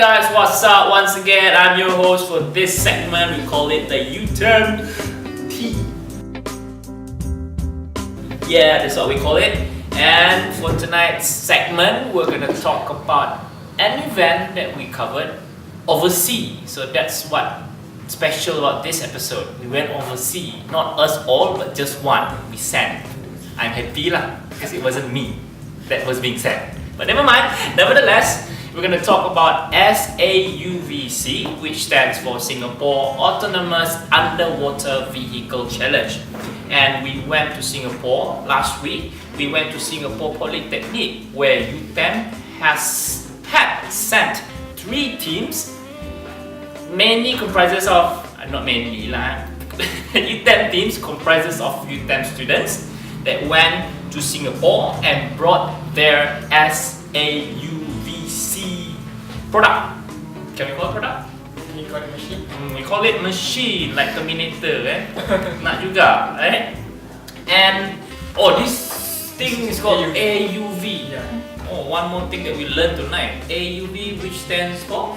guys, what's up? Once again, I'm your host for this segment. We call it the UTeM Tea. Yeah, that's what we call it. And for tonight's segment, we're gonna talk about an event that we covered overseas. So that's what special about this episode. We went overseas, not us all, but just one. We sent. I'm happy lah, because it wasn't me that was being sent. But never mind. Nevertheless, we're going to talk about SAUVC, which stands for Singapore Autonomous Underwater Vehicle Challenge. And we went to Singapore last week. We went to Singapore Polytechnic, where UTeM had sent 3 teams, mainly comprises of, not mainly lah, UTeM teams comprises of UTeM students that went to Singapore and brought their SAUVC product. Can we call it product? We call it machine. We call it machine, like Terminator, eh? Nak juga, right? And this thing is called AUV. Yeah. Oh, one more thing that we learned tonight. AUV, which stands for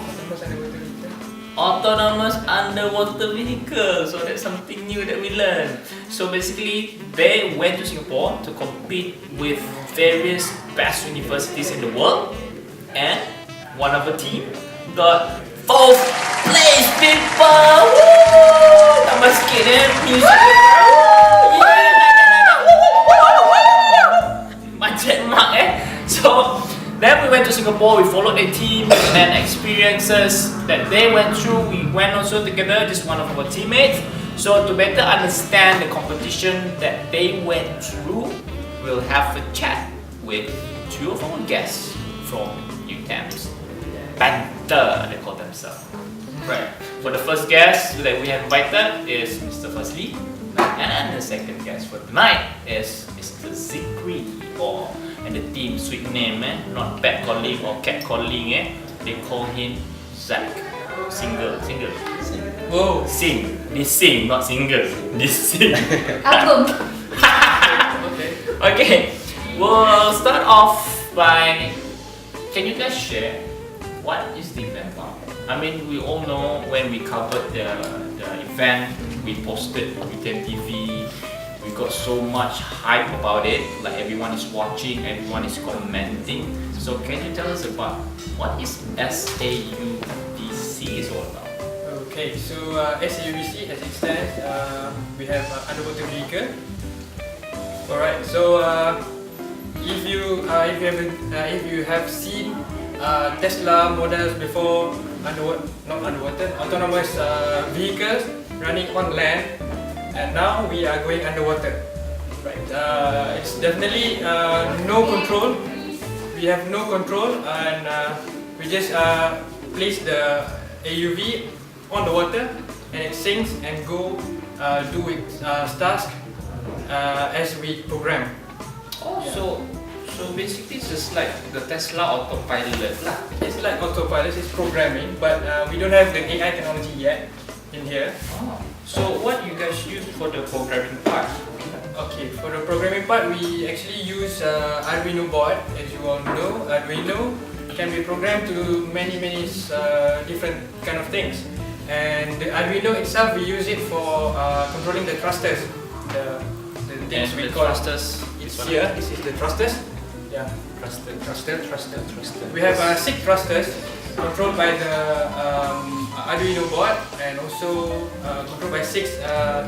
Autonomous Underwater Vehicle. So that's something new that we learned. So basically, they went to Singapore to compete with various best universities in the world, and one of the team got 4th place, people. Woo! Tambah sikit music. Macam mak So then we went to Singapore, we followed their team and experiences that they went through. We went also together, just one of our teammates. So to better understand the competition that they went through, we'll have a chat with 2 of our guests from UTeM's Banter, they call themselves. Right. For the first guest that we have invited is Mr. Fazli, and the second guest for tonight is Mr. Zikri, and the team sweet name, not pet calling or cat calling, they call him Zach. Single. Whoa. Sing. They sing, not single. They sing. Album. Okay. We'll start off by, can you guys share what is the event about? I mean, we all know when we covered the event, we posted UTeM TV. We got so much hype about it, like everyone is watching, everyone is commenting. So can you tell us about what is SAUVC is all about? Okay, so SAUVC as it stands, we have underwater vehicle. Alright, so if you have seen Tesla models before, autonomous vehicles running on land. And now we are going underwater. Right. It's definitely no control. We have no control, and we just place the AUV on the water, and it sinks and go do its task as we program. Oh, yeah. So basically it's just like the Tesla autopilot lah. It's like autopilot, it's programming, but we don't have the AI technology yet in here. Oh. So what you guys use for the programming part? Okay, for the programming part, we actually use Arduino board. As you all know, Arduino can be programmed to many different kind of things. And the Arduino itself, we use it for controlling the thrusters. The things we call thrusters. It's here. This is the thrusters. Yeah, thruster. We have 6 thrusters controlled by the Arduino board, and also controlled by 6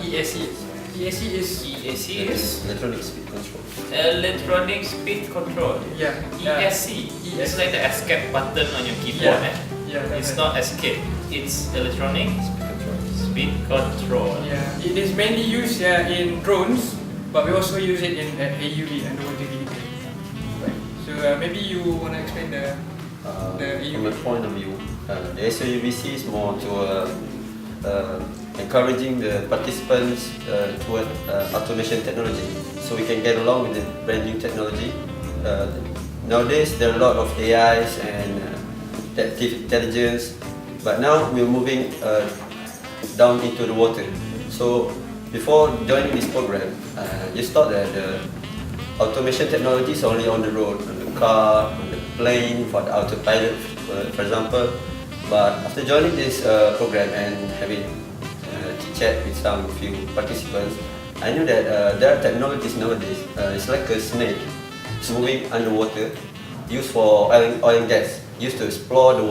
ESCs. ESC is electronic speed control. Electronic speed control. Yeah. ESC. It's like the escape button on your keyboard. Yeah. It's not escape. It's electronic speed control. Yeah. It is mainly used in drones, but we also use it in AUV, underwater vehicle. Right. So maybe you want to explain the AUV. From my point of view, the SAUVC is more to encouraging the participants toward automation technology, so we can get along with the brand new technology. Nowadays, there are a lot of AIs and intelligence, but now we're moving down into the water. So before joining this program, just thought that the automation technology is only on the road, on the car, on the plane, for the autopilot, for example. But after joining this program and having chit-chat with some few participants, I knew that there are technologies nowadays. It's like a snake. It's moving underwater, used for oil and gas, used to explore the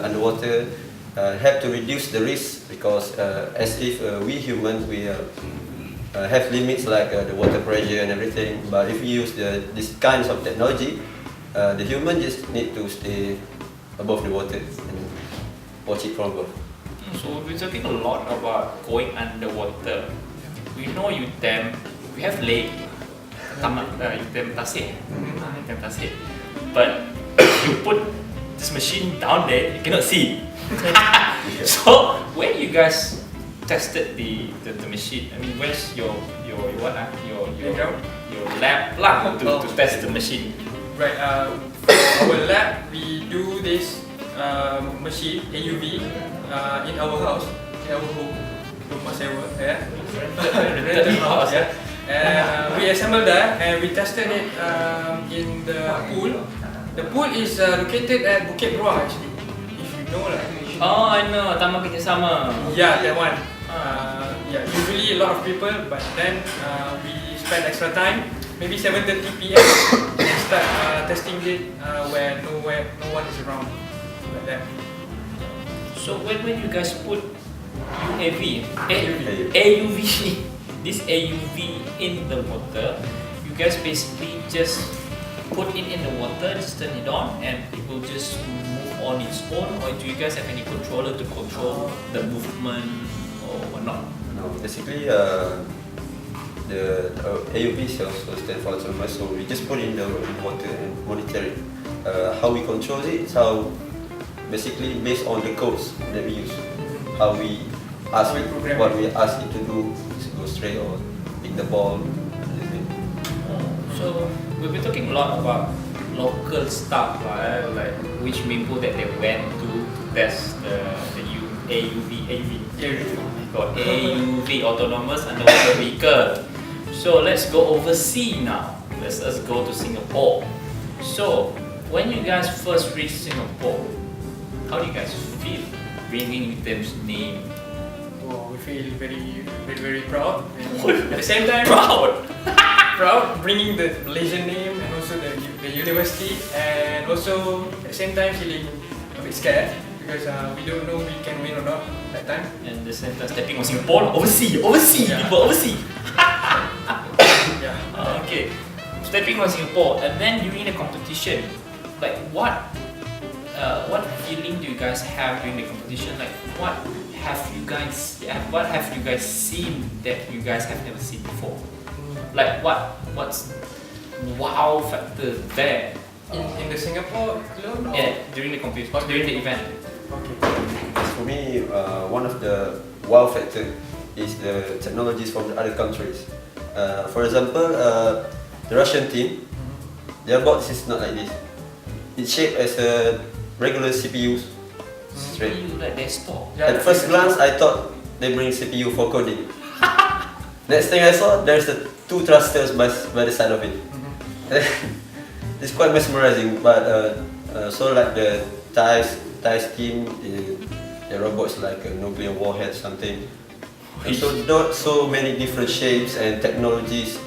underwater, help to reduce the risk because as if we humans, we have limits like the water pressure and everything. But if we use these kinds of technology, the human just need to stay above the water and watch it from above. So we're talking a lot about going underwater. We know UTeM, we have lake, UTeM Tasik, UTeM Tasik. But you put this machine down there, you cannot see. So when you guys tested the machine, I mean, where's your lab to test the machine? Right. Our lab, we do this machine AUV in our house, in our home, rumah sewa, yeah. Rented house, yeah. And we assembled that and we tested it in the pool. The pool is located at Bukit Beruang actually, if you know lah. Oh, I know, Taman Kerjasama. Yeah, that one. Yeah, usually a lot of people, but then we spend extra time, maybe 7:30 PM, and start testing it where no one is around, like that. So when you guys put AUV, this AUV in the water, you guys basically just put it in the water, just turn it on, and it will just move on its own, or do you guys have any controller to control the movement or whatnot? No, basically the AUV also stands for autonomous, so we just put it in the water and monitor it. How we control it, how basically based on the codes that we use, how we ask it, what we ask it to do, is go straight or pick the ball. So we've been talking a lot about local stuff, like which people that they went to test the AUV. Oh my god, AUV, Autonomous Underwater Vehicle. So let's go overseas now. Let's go to Singapore. So when you guys first reached Singapore, how do you guys feel bringing UTeM's name? Oh, we feel very proud. At the same time, proud bringing the Malaysian name and also the university, and also at the same time feeling a bit scared because we don't know we can win or not that time. And the same time stepping on Singapore, overseas, yeah. People overseas. Yeah. Okay, stepping on Singapore, and then during the competition, like what feeling do you guys have during the competition? Like what have you guys seen that you guys have never seen before? Like what's wow factor there? In the Singapore club? Yeah, during the competition, during the event. Okay. For me, one of the wow factor is the technologies from the other countries. For example, the Russian team, their box is not like this. It's shaped as a regular CPU. Straight. CPU like desktop. Yeah, At first glance, I thought they bring CPU for coding. Next thing I saw, there's the two thrusters by the side of it. It's quite mesmerizing, but so like the Thai scheme, the robots like a nuclear warhead something. And so not so many different shapes and technologies,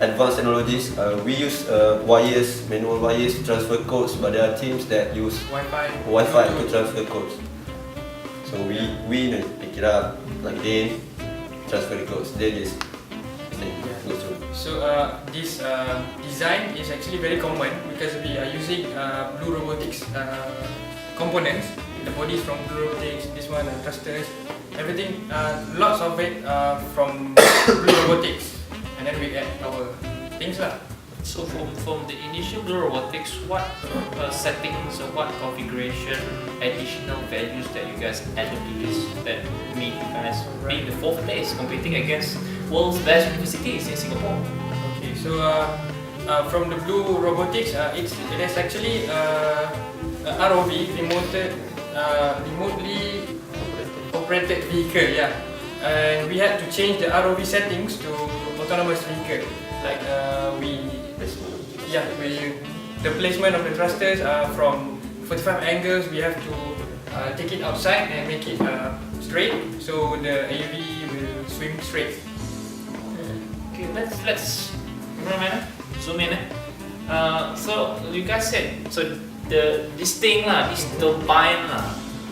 advanced technologies. We use wires, manual wires to transfer codes, but there are teams that use Wi-Fi to transfer codes. So we pick it up, plug it in, transfer the codes. Then just go through. So this design is actually very common because we are using Blue Robotics components. The bodies from Blue Robotics, this one thrusters, everything. Lots of it from Blue Robotics, and then we add our things lah. So from the initial Blue Robotics, what settings or what configuration, additional values that you guys added to this that made you guys be in the 4th place competing against world's best universities in Singapore? Okay, so from the Blue Robotics, it is actually a ROV, remotely operated vehicle, yeah. And we had to change the ROV settings to autonomous vehicle. Like the placement of the thrusters from 45 angles, we have to take it outside and make it straight, so the AUV will swim straight. Okay, let's zoom in. So you guys said this thing this turbine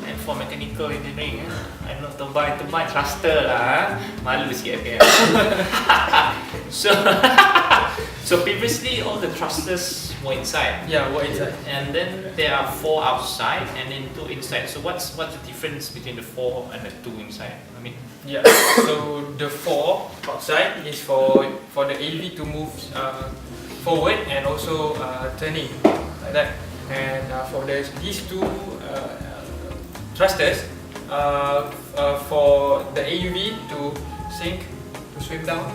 and for mechanical engineering I know turbine thruster malu sikit okay. So previously all the thrusters were inside. Yeah, what inside? And then there are 4 outside and then 2 inside. So what's the difference between the 4 and the 2 inside? I mean, yeah. So the 4 outside is for the AUV to move forward and also turning like that. And for these 2 thrusters, for the AUV to swim down.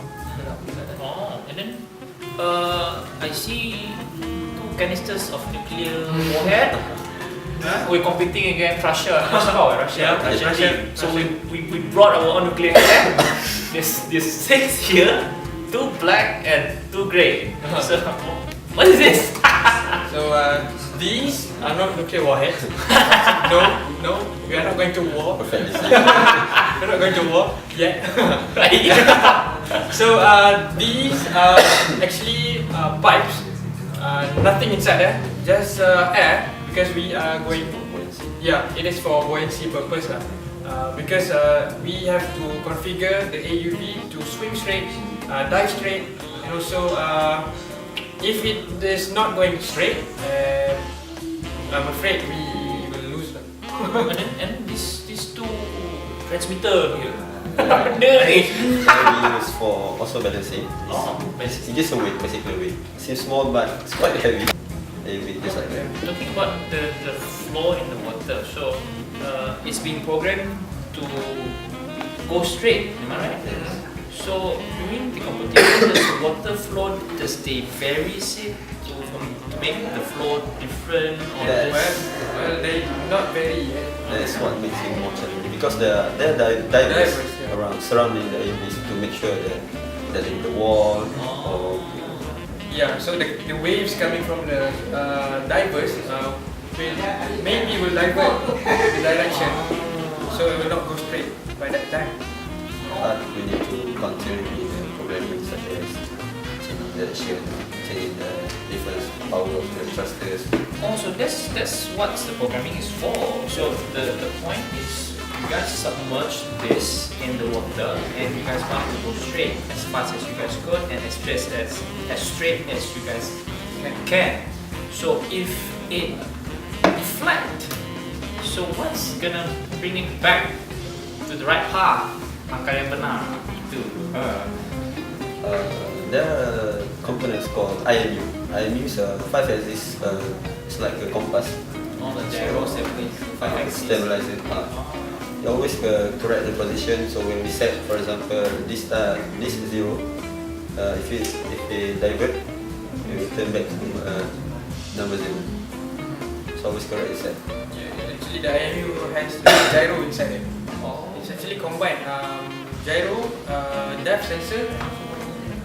oh, and then I see 2 canisters of nuclear warhead. We're competing against Russia. Russia. So we brought our own nuclear warhead. There's 6 here, 2 black and 2 grey. So what is this? So these are not nuclear warheads. No, we are not going to war. Perfect. We're not going to war yet. So these are actually pipes. Nothing inside there, just air, because we are going. Yeah, it is for buoyancy purpose because we have to configure the AUV to swim straight, dive straight, and also if it is not going straight, I'm afraid we will lose. and these 2 transmitter here. We use for also balancing. Basically. It's just a weight, basically weight. Seems small but it's quite heavy. Heavy, just like that. Talking about the flow in the water, so it's been programmed to go straight, am I right? Yes. So during the competition, does the water flow, does they vary to make the flow different or Well, they not very. That's what makes it more challenging because there are divers around surrounding the AUVs to make sure that they're in the wall or Yeah, so the waves coming from the divers will divert the direction, so it will not go straight by that time. but we need to continue with the programming such as changing direction, changing the different power of the thrusters. Oh, so that's what the programming is for. So the point is you guys submerge this in the water and you guys want to go straight as fast as you guys could and as straight as you guys can. So if it deflect, so what's gonna bring it back to the right path? Angka yang benar itu. There are components called IMU. IMU is a 5-axis, it's like a compass. Oh, the gyro Stabilizer. You always correct the position. So when we set, for example, this is 0. If they divert, we turn back to number 0. So always correct the set. Yeah, actually the IMU has gyro inside it. It's actually combined gyro, depth sensor.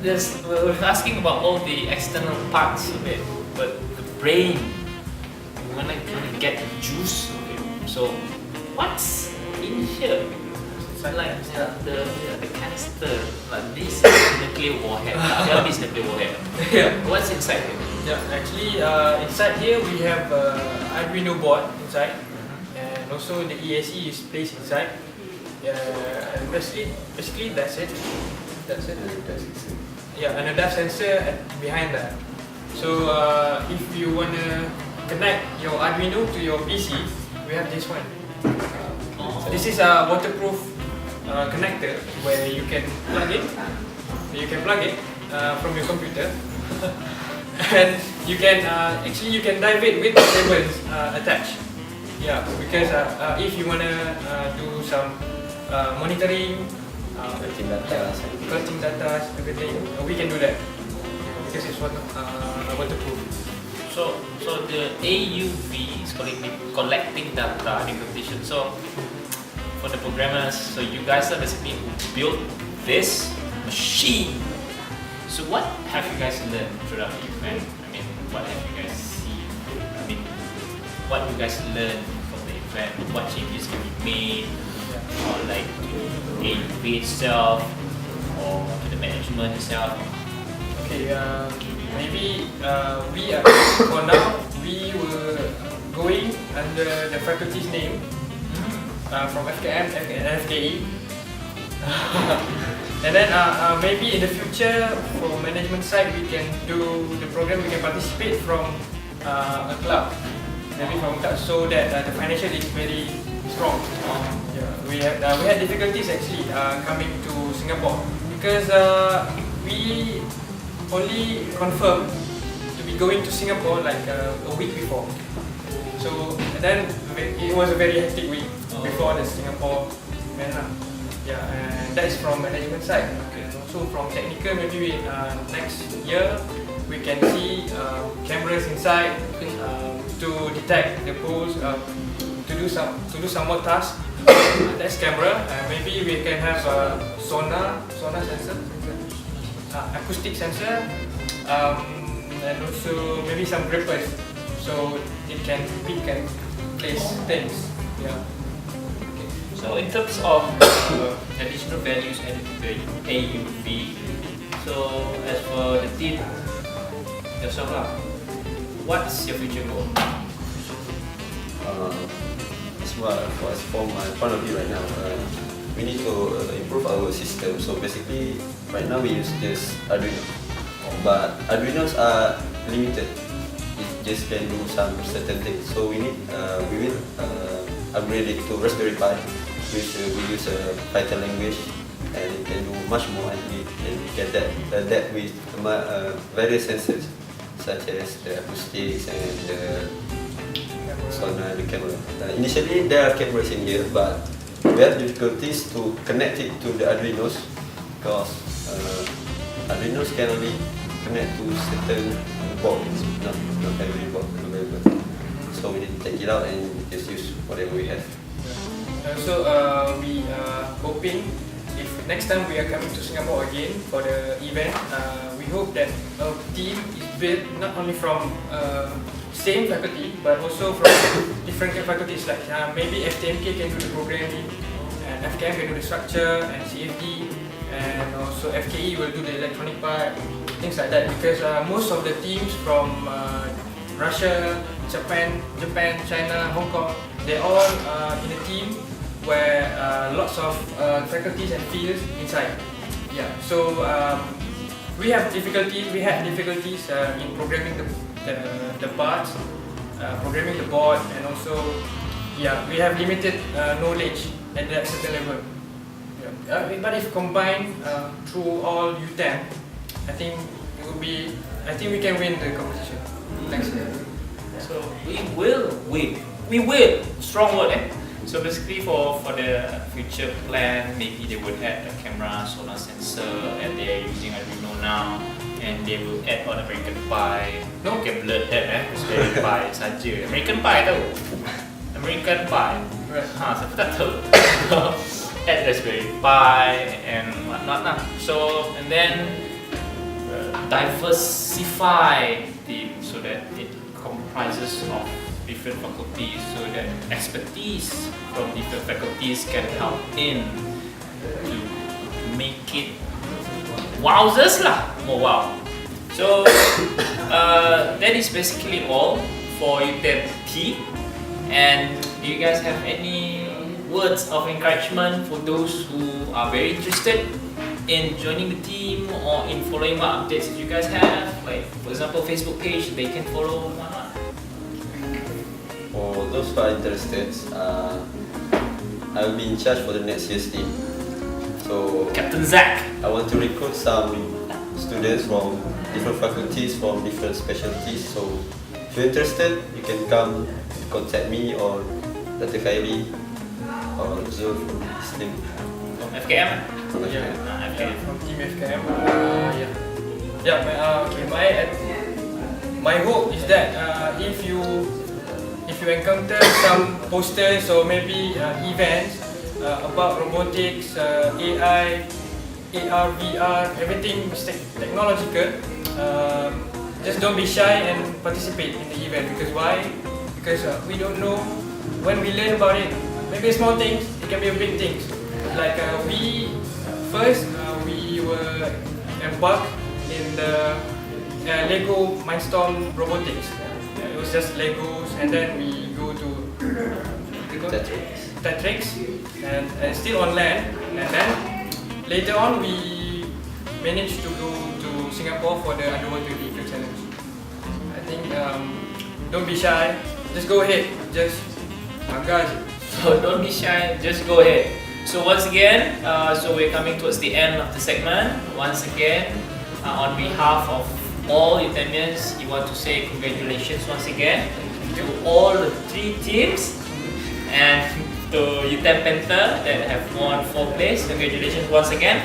We're asking about all the external parts of it, but the brain, we wanna get the juice of it. So what's in here? Like the canister, like this is nuclear warhead. This is nuclear warhead. Yeah. What's inside here? Yeah, actually inside here we have Arduino board inside, and also the ESC is placed inside. And basically that's it. Yeah, and a depth sensor behind that. So if you wanna connect your Arduino to your PC, we have this one. So this is a waterproof connector where you can plug it. From your computer, and you can you can dive it with the cables attached. Yeah, because if you wanna do some monitoring, collecting data, everything, we can do that because it's waterproof. So the AUV is collecting data in competition. So for the programmers, so you guys are basically who built this machine. So what have you guys learned throughout the event? I mean, what have you guys seen? I mean, what you guys learned from the event, what changes can be made, or like to AUV itself, or to the management itself. Okay, maybe we are, for now we were going under the faculty's name from FKM and FKE. And then maybe in the future for management side we can do the program, we can participate from a club, maybe from club, so that the financial is very strong. Yeah, we had difficulties actually coming to Singapore because we only confirmed to be going to Singapore like a week before. So then it was a very hectic week before the Singapore event. Yeah, and that is from management side. Okay. And also from technical, maybe next year we can see cameras inside to detect the poles, to do some more tasks. That's camera. Maybe we can have sonar sensor, acoustic sensor, and also maybe some grippers, so it can pick and place things. Yeah. So in terms of additional values added to the AUV, so as for the team, yourself lah, what's your future goal? From my point of view right now, we need to improve our system. So basically, right now we use this Arduino, but Arduinos are limited. It just can do some certain things. So we will upgrade it to Raspberry Pi, which we use a Python language, and it can do much more, and we can get that with various sensors such as the acoustics and the sonar, the camera. Initially there are cameras in here, but we have difficulties to connect it to the Arduinos because Arduinos can only connect to certain boards, not every board available. So we need to take it out and just use whatever we have. So we are hoping if next time we are coming to Singapore again for the event, we hope that our team is built not only from same faculty but also from different faculties, like maybe FTMK can do the programming, and FKM can do the structure, and CFD, and also FKE will do the electronic part, things like that, because most of the teams from Russia, Japan, China, Hong Kong, they're all in a team where lots of faculties and fields inside. Yeah, so we had difficulties in programming the parts, programming the board, and also we have limited knowledge at that certain level. Yeah. But if combined through all UTeM, I think we can win the competition next year. So we will win. We will. Strong word, eh? So basically for the future plan, maybe they would add a camera, sonar sensor, and they are using Arduino now, and they will add on American Pi. No, can blur that, Raspberry Pi saja. American Pi tahu? American Pi. Siapa tak tahu? Add Raspberry Pi and whatnot lah. So and then diversify the team so that it comprises of different faculties, so that expertise from different faculties can help in to make it wowzers lah, more wow. So that is basically all for UTeM Tea. And do you guys have any words of encouragement for those who are very interested in joining the team or in following what updates that you guys have? Like for example, Facebook page they can follow. For those who are interested, I will be in charge for the next year's team. So Captain Zach, I want to recruit some students from different faculties, from different specialties. So if you're interested, you can come contact me or Dr. Khairi or Zul from this team. from FKM. From FKM. Yeah, from team FKM. Okay. My hope is that if you encounter some posters or maybe events about robotics, AI, AR, VR, everything technological, just don't be shy and participate in the event. Because why? because we don't know when we learn about it. Maybe small things, it can be a big things. Like we were embarked in the Lego Mindstorm robotics. It was just Legos, and then we go to Tetrix, and still on land. And then later on, we managed to go to Singapore for the Underwater Vehicle Challenge. I think don't be shy, just go ahead, just bangga je. So don't be shy, just go ahead. So once again, so we're coming towards the end of the segment. Once again, on behalf of all UTeMians, you want to say congratulations once again to all the 3 teams and to UTeM Panther that have won 4th place. Congratulations once again.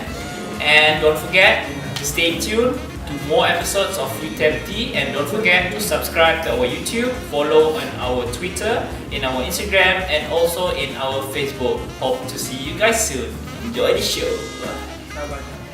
And don't forget, stay tuned to more episodes of UTeM Tea, and don't forget to subscribe to our YouTube, follow on our Twitter, in our Instagram, and also in our Facebook. Hope to see you guys soon. Enjoy the show. Bye bye.